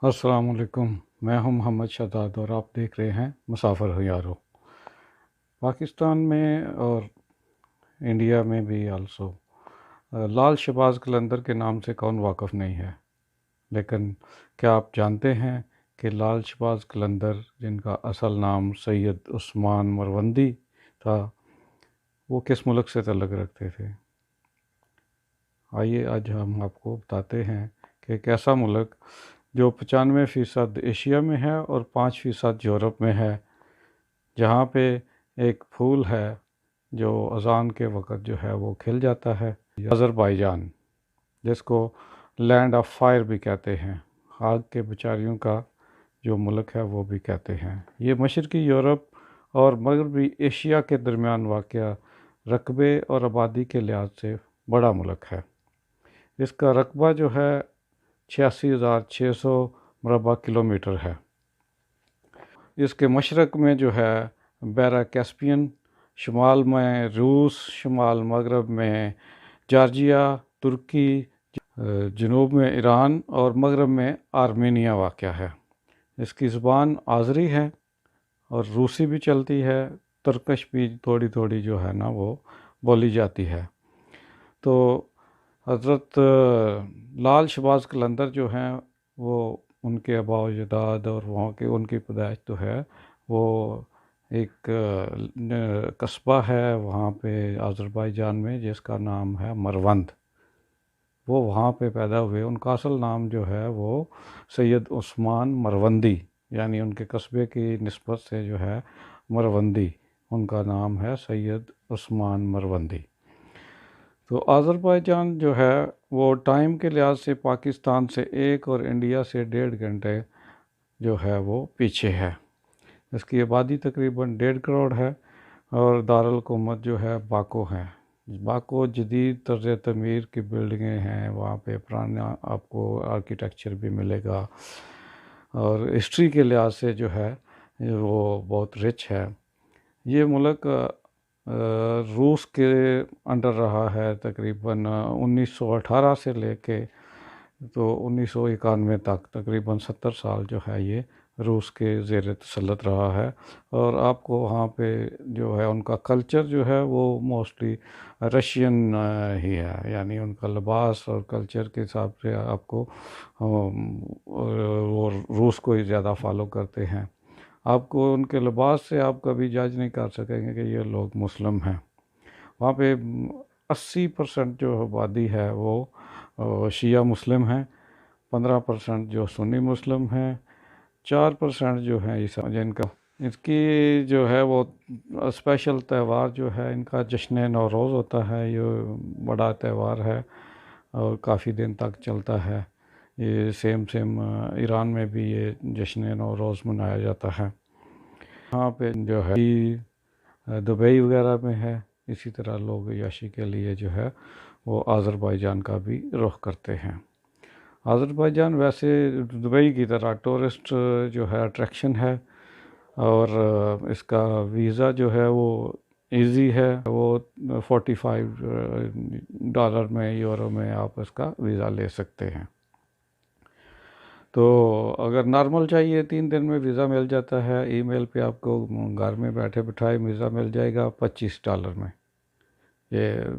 अस्सलाम वालेकुम। मैं हूं मोहम्मद शहजाद और आप देख रहे हैं मुसाफिर हो यारो। पाकिस्तान में और इंडिया में भी आल्सो लाल शहबाज कलंदर के नाम से कौन वाकिफ़ नहीं है। लेकिन क्या आप जानते हैं कि लाल शहबाज कलंदर, जिनका असल नाम सैयद उस्मान मरवंदी था, वो किस मुल्क से तल्लुक़ रखते थे। आइए आज हम आपको बताते हैं कि एक ऐसा मुल्क जो 95% एशिया में है और 5% यूरोप में है, जहाँ पे एक फूल है जो अज़ान के वक़्त जो है वो खिल जाता है, अज़रबैजान, जिसको लैंड ऑफ फायर भी कहते हैं, आग के बेचारियों का जो मुल्क है वो भी कहते हैं। ये मशरक़ी यूरोप और मगरबी एशिया के दरमियान वाक़या रकबे और आबादी के लिहाज से बड़ा मुल्क है। इसका रकबा जो है 86,600 मरबा किलोमीटर है। इसके मशरक़ में जो है बहरा कैस्पियन, शुमाल में रूस, शुमाल मगरब में जॉर्जिया, तुर्की, जनूब में ईरान और मगरब में आर्मेनिया वाक़या है। इसकी ज़ुबान आज़री है और रूसी भी चलती है, तुर्किश भी थोड़ी थोड़ी जो है ना वो बोली जाती है। तो हज़रत लाल शहबाज कलंदर जो हैं वो उनके आबा व अजदाद और वहाँ के उनकी पैदाइश तो है वो एक कस्बा है वहाँ पे अज़रबैजान में, जिसका नाम है मरवंद। वो वहाँ पे पैदा हुए। उनका असल नाम जो है वो सैयद उस्मान मरवंदी, यानी उनके कस्बे की निस्बत से जो है मरवंदी, उनका नाम है सैयद उस्मान मरवंदी। तो अज़रबैजान जो है वो टाइम के लिहाज से पाकिस्तान से 1 और इंडिया से 1.5 घंटे जो है वो पीछे है। इसकी आबादी तकरीबन 1.5 करोड़ है और दारुल हुकूमत जो है बाको है। बाको जदीद तर्ज़ तमीर की बिल्डिंगें हैं, वहाँ पे पुराना आपको आर्किटेक्चर भी मिलेगा और हिस्ट्री के लिहाज से जो है वो बहुत रिच है। ये मुल्क रूस के अंडर रहा है तकरीबन 1918 से लेके तो 1991 तक, तकरीबन 70 साल जो है ये रूस के ज़ेर तसल्लुत रहा है। और आपको वहाँ पे जो है उनका कल्चर जो है वो मोस्टली रशियन ही है, यानी उनका लिबास और कल्चर के हिसाब से आपको वो रूस को ही ज़्यादा फॉलो करते हैं। आपको उनके लिबास से आप कभी जज नहीं कर सकेंगे कि ये लोग मुस्लिम हैं। वहाँ पे 80% जो आबादी है वो शिया मुस्लिम हैं, 15% जो सुन्नी मुस्लिम हैं, 4% जो है ईसाई जिनका। इसकी जो है वो स्पेशल त्यौहार जो है इनका जश्न नौरोज़ होता है। ये बड़ा त्यौहार है और काफ़ी दिन तक चलता है। ये सेम सेम ईरान में भी ये जश्न नौरोज़ मनाया जाता है। यहाँ पे जो है दुबई वगैरह में है। इसी तरह लोग याशी के लिए जो है वो अज़रबैजान का भी रुख करते हैं। अज़रबैजान वैसे दुबई की तरह टूरिस्ट जो है अट्रैक्शन है और इसका वीज़ा जो है वो इजी है। वो $45 में, यूरो में आप इसका वीज़ा ले सकते हैं। तो अगर नॉर्मल चाहिए 3 दिन में वीज़ा मिल जाता है। ईमेल पे आपको घर में बैठे बिठाए वीज़ा मिल जाएगा $25 में। ये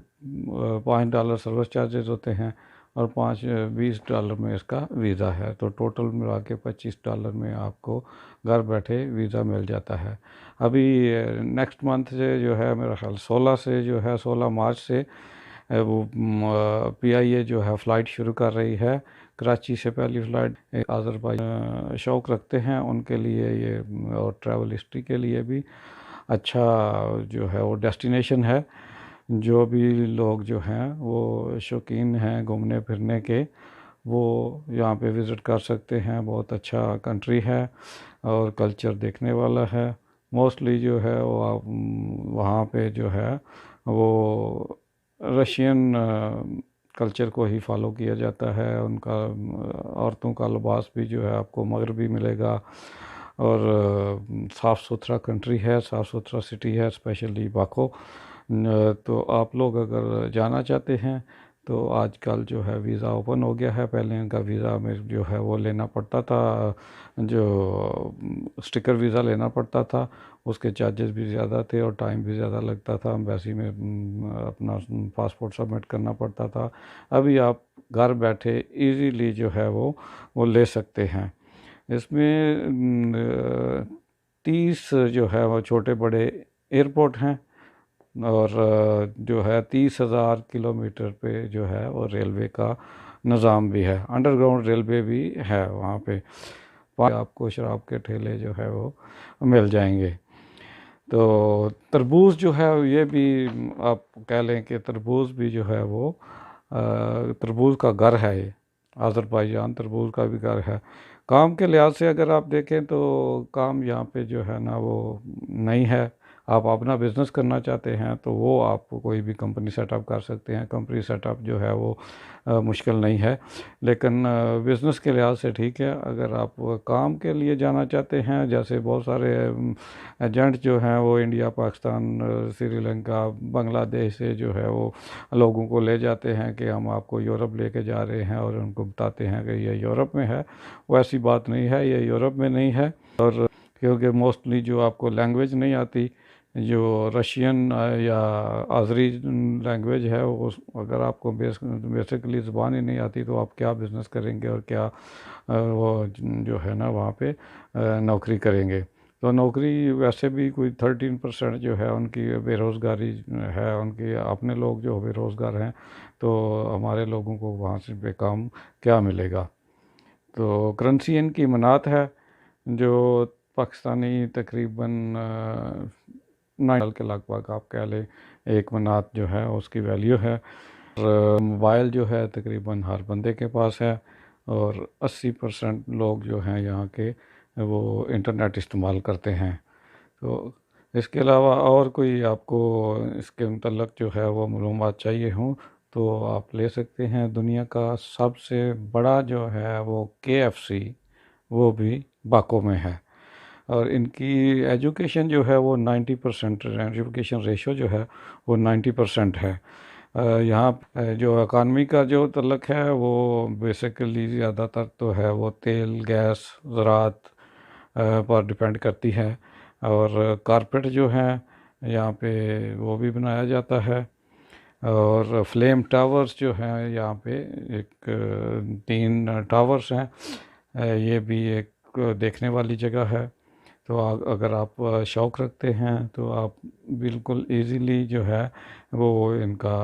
$5 सर्विस चार्जेस होते हैं और $20 में इसका वीज़ा है। तो टोटल मिला के $25 में आपको घर बैठे वीज़ा मिल जाता है। अभी नेक्स्ट मंथ से जो है मेरा ख्याल 16 से जो है 16 मार्च से वो PIA जो है फ़्लाइट शुरू कर रही है। कराची से पहली फ़्लाइट अज़रबैजान शौक़ रखते हैं उनके लिए ये और ट्रैवल हिस्ट्री के लिए भी अच्छा जो है वो डेस्टिनेशन है। जो भी लोग जो हैं वो शौकीन हैं घूमने फिरने के, वो यहाँ पे विज़िट कर सकते हैं। बहुत अच्छा कंट्री है और कल्चर देखने वाला है। मोस्टली जो है वो आप वहाँ पे जो है वो रशियन कल्चर को ही फॉलो किया जाता है। उनका औरतों का लिबास भी जो है आपको मगरबी मिलेगा और साफ़ सुथरा कंट्री है, साफ़ सुथरा सिटी है, स्पेशली बाको। तो आप लोग अगर जाना चाहते हैं तो आजकल जो है वीज़ा ओपन हो गया है। पहले इनका वीज़ा में जो है वो लेना पड़ता था, जो स्टिकर वीज़ा लेना पड़ता था, उसके चार्जेस भी ज़्यादा थे और टाइम भी ज़्यादा लगता था। एम्बेसी में अपना पासपोर्ट सबमिट करना पड़ता था। अभी आप घर बैठे इजीली जो है वो ले सकते हैं। इसमें 30 जो है वो छोटे बड़े एयरपोर्ट हैं और जो है 30,000 किलोमीटर पे जो है वो रेलवे का निज़ाम भी है, अंडरग्राउंड रेलवे भी है वहाँ पे। आपको शराब के ठेले जो है वो मिल जाएंगे। तो तरबूज जो है ये भी आप कह लें कि तरबूज भी जो है वो तरबूज का घर है ये। अज़रबैजान तरबूज का भी घर है। काम के लिहाज से अगर आप देखें तो काम यहाँ पे जो है ना वो नहीं है। आप अपना बिज़नेस करना चाहते हैं तो वो आप कोई भी कंपनी सेटअप कर सकते हैं। कंपनी सेटअप जो है वो मुश्किल नहीं है, लेकिन बिज़नेस के लिहाज से ठीक है। अगर आप काम के लिए जाना चाहते हैं, जैसे बहुत सारे एजेंट जो हैं वो इंडिया, पाकिस्तान, श्रीलंका, बांग्लादेश से जो है वो लोगों को ले जाते हैं कि हम आपको यूरोप लेके जा रहे हैं और उनको बताते हैं कि ये यूरोप में है। वैसी बात नहीं है, ये यूरोप में नहीं है। और क्योंकि मोस्टली जो आपको लैंग्वेज नहीं आती, जो रशियन या आज़री लैंग्वेज है, वो अगर आपको बेसिकली ज़ुबान ही नहीं आती तो आप क्या बिज़नेस करेंगे और क्या वो जो है ना वहाँ पे नौकरी करेंगे। तो नौकरी वैसे भी कोई 13% जो है उनकी बेरोज़गारी है, उनके अपने लोग जो बेरोज़गार हैं, तो हमारे लोगों को वहाँ से बेकाम क्या मिलेगा। तो करेंसी इनकी मनात है, जो पाकिस्तानी तकरीबन 9 के लगभग आप कह लें, एक मनात जो है उसकी वैल्यू है। और मोबाइल जो है तकरीबन हर बंदे के पास है और 80% लोग जो हैं यहाँ के वो इंटरनेट इस्तेमाल करते हैं। तो इसके अलावा और कोई आपको इसके मतलब जो है वो मालूमात चाहिए हों तो आप ले सकते हैं। दुनिया का सबसे बड़ा जो है वो KFC, वो भी बाको में है। और इनकी एजुकेशन जो है वो 90%, एजुकेशन रेशो जो है वो 90% है। यहाँ जो इकानमी का जो तल्लक है वो बेसिकली ज़्यादातर तो है वो तेल, गैस, ज़राअत पर डिपेंड करती है। और कारपेट जो है यहाँ पे वो भी बनाया जाता है। और फ्लेम टावर्स जो हैं यहाँ पे, एक 3 टावर्स हैं, ये भी एक देखने वाली जगह है। तो अगर आप शौक़ रखते हैं तो आप बिल्कुल इजीली जो है वो इनका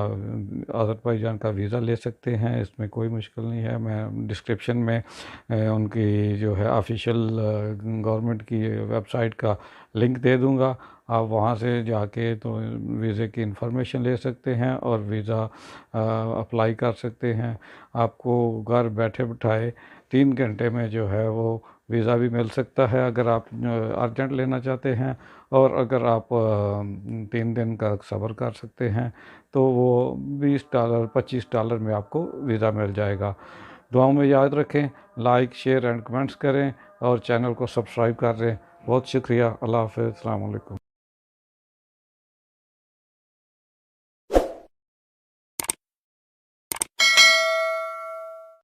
अज़रबैजान का वीज़ा ले सकते हैं। इसमें कोई मुश्किल नहीं है। मैं डिस्क्रिप्शन में उनकी जो है ऑफिशियल गवर्नमेंट की वेबसाइट का लिंक दे दूंगा। आप वहां से जाके तो वीज़े की इंफॉर्मेशन ले सकते हैं और वीज़ा अप्लाई कर सकते हैं। आपको घर बैठे बिठाए 3 घंटे में जो है वो वीज़ा भी मिल सकता है, अगर आप अर्जेंट लेना चाहते हैं। और अगर आप 3 दिन का सब्र कर सकते हैं तो वो $20 $25 में आपको वीज़ा मिल जाएगा। दुआओं में याद रखें, लाइक, शेयर एंड कमेंट्स करें और चैनल को सब्सक्राइब कर लें। बहुत शुक्रिया। अल्लाह हाफ़िज़, अस्सलाम वालेकुम।